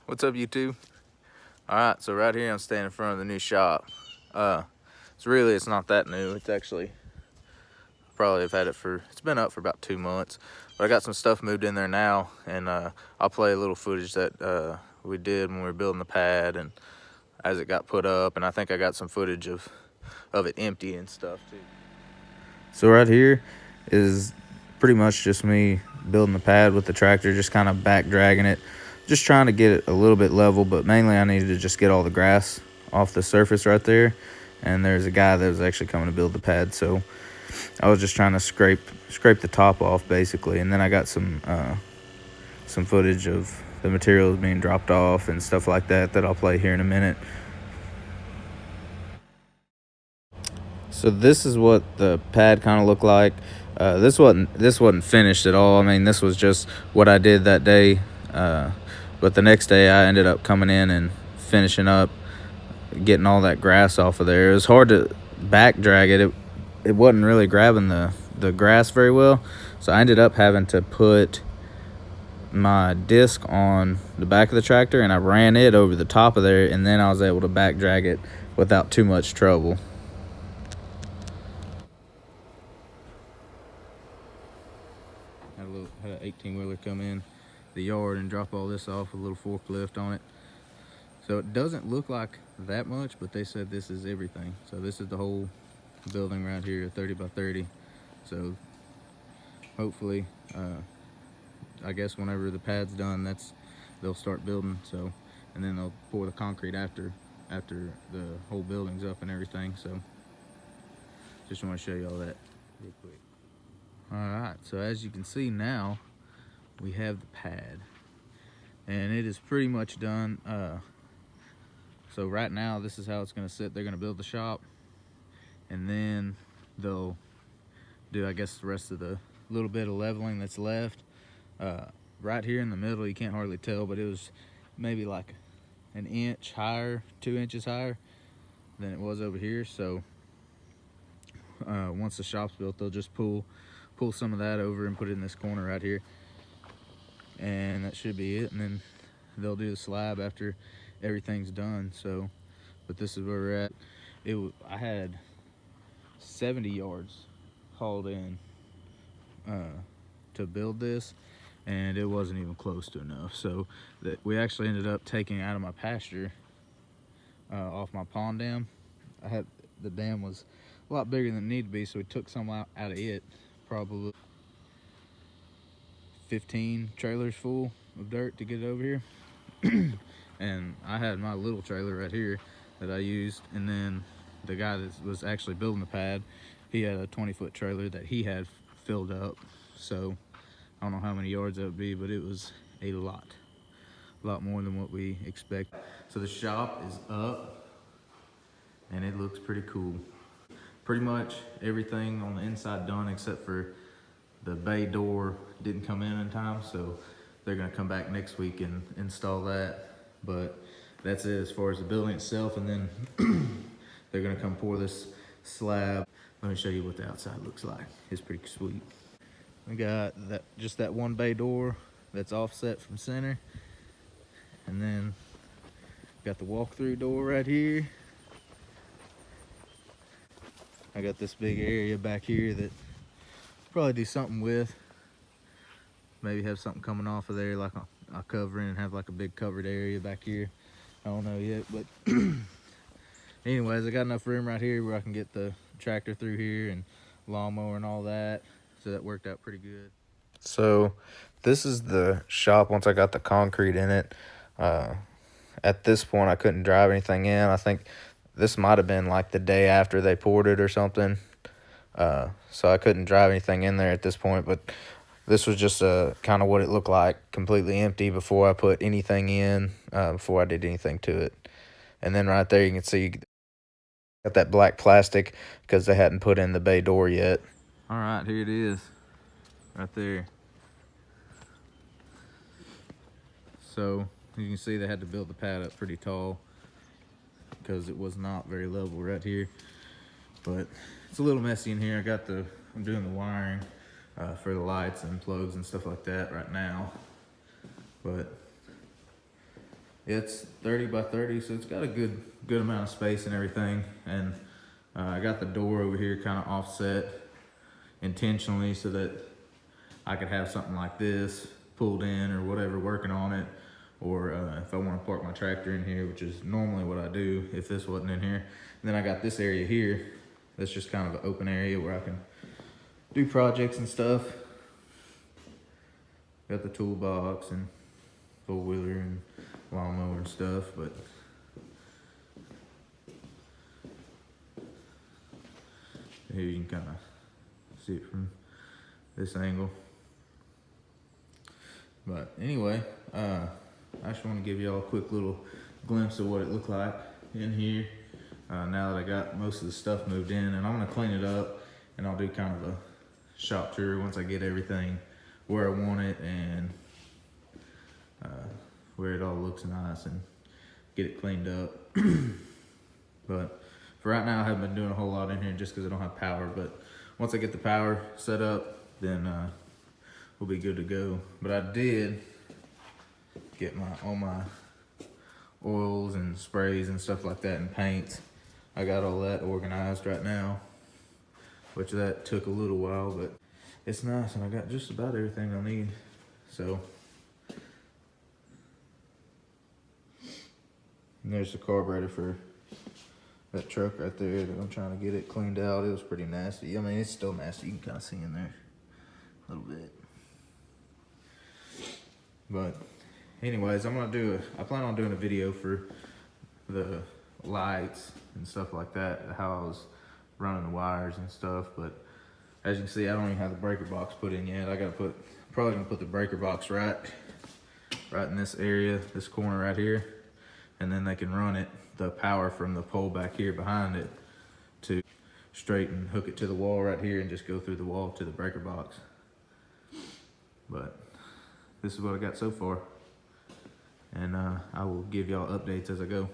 What's up, YouTube? All right, so right here I'm standing in front of the new shop. It's not that new. It's actually probably have had it's been up for about 2 months, but I got some stuff moved in there now, and I'll play a little footage that we did when we were building the pad and as it got put up, and I think I got some footage of it empty and stuff too. So right here is pretty much just me building the pad with the tractor, just kind of back dragging it, just trying to get it a little bit level, but mainly I needed to just get all the grass off the surface right there. And there's a guy that was actually coming to build the pad, so I was just trying to scrape the top off basically. And then I got some footage of the materials being dropped off and stuff like that I'll play here in a minute. So this is what the pad kind of looked like. This wasn't finished at all. I mean, this was just what I did that day. But the next day I ended up coming in and finishing up, getting all that grass off of there. It was hard to back drag it. It wasn't really grabbing the grass very well. So I ended up having to put my disc on the back of the tractor, and I ran it over the top of there, and then I was able to back drag it without too much trouble. Had an 18-wheeler come in the yard and drop all this off with a little forklift on it. So it doesn't look like that much, but they said this is everything. So this is the whole building right here, 30 by 30. So hopefully, I guess whenever the pad's done, they'll start building. So, and then they'll pour the concrete after the whole building's up and everything. So just want to show you all that real quick. All right, so as you can see now, we have the pad, and it is pretty much done. So right now, this is how it's gonna sit. They're gonna build the shop, and then they'll do, I guess, the rest of the little bit of leveling that's left. Right here in the middle, you can't hardly tell, but it was maybe like an inch higher, 2 inches higher than it was over here. So once the shop's built, they'll just pull some of that over and put it in this corner right here, and that should be it. And then they'll do the slab after everything's done. So, but this is where we're at. I had 70 yards hauled in to build this, and it wasn't even close to enough. So that we actually ended up taking out of my pasture, off my pond dam. The dam was a lot bigger than it needed to be, so we took some out of it, probably 15 trailers full of dirt to get it over here. And I had my little trailer right here that I used, and then the guy that was actually building the pad, he had a 20-foot trailer that he had filled up. So I don't know how many yards that would be, but it was a lot more than what we expect. So the shop is up, and it looks pretty cool. Pretty much everything on the inside done, except for the bay door didn't come in time, so they're gonna come back next week and install that. But that's it as far as the building itself, and then they're gonna come pour this slab. Let me show you what the outside looks like. It's pretty sweet. We got just that one bay door that's offset from center, and then got the walk-through door right here. I got this big area back here that probably do something with. Maybe have something coming off of there, like a covering, and have like a big covered area back here. I don't know yet, but anyways, I got enough room right here where I can get the tractor through here and lawnmower and all that. So that worked out pretty good. So this is the shop once I got the concrete in it. At this point, I couldn't drive anything in. I think this might have been like the day after they poured it or something. So I couldn't drive anything in there at this point, but this was just kind of what it looked like, completely empty before I put anything in, before I did anything to it. And then right there you can see got that black plastic because they hadn't put in the bay door yet. All right, here it is, right there. So you can see they had to build the pad up pretty tall because it was not very level right here. But it's a little messy in here. I'm doing the wiring for the lights and plugs and stuff like that right now. But It's 30 by 30, so it's got a good amount of space and everything. And I got the door over here kind of offset intentionally so that I could have something like this pulled in or whatever working on it. Or if I want to park my tractor in here, which is normally what I do if this wasn't in here. And then I got this area here that's just kind of an open area where I can do projects and stuff. Got the toolbox and four-wheeler and lawnmower and stuff, but here you can kind of see it from this angle. But anyway, I just want to give y'all a quick little glimpse of what it looked like in here now that I got most of the stuff moved in. And I'm going to clean it up, and I'll do kind of a shop tour once I get everything where I want it and where it all looks nice and get it cleaned up. But for right now, I haven't been doing a whole lot in here just because I don't have power. But once I get the power set up, then we'll be good to go. But I did get all my oils and sprays and stuff like that and paints. I got all that organized right now, which that took a little while, but it's nice, and I got just about everything I need. So and there's the carburetor for that truck right there that I'm trying to get it cleaned out. It was pretty nasty. I mean, it's still nasty. You can kind of see in there a little bit. But anyways, I plan on doing a video for the lights and stuff like that, how I was running the wires and stuff. But as you can see, I don't even have the breaker box put in yet. Probably gonna put the breaker box right in this area, this corner right here. And then they can run the power from the pole back here behind it to straighten, hook it to the wall right here and just go through the wall to the breaker box. But this is what I got so far. And I will give y'all updates as I go.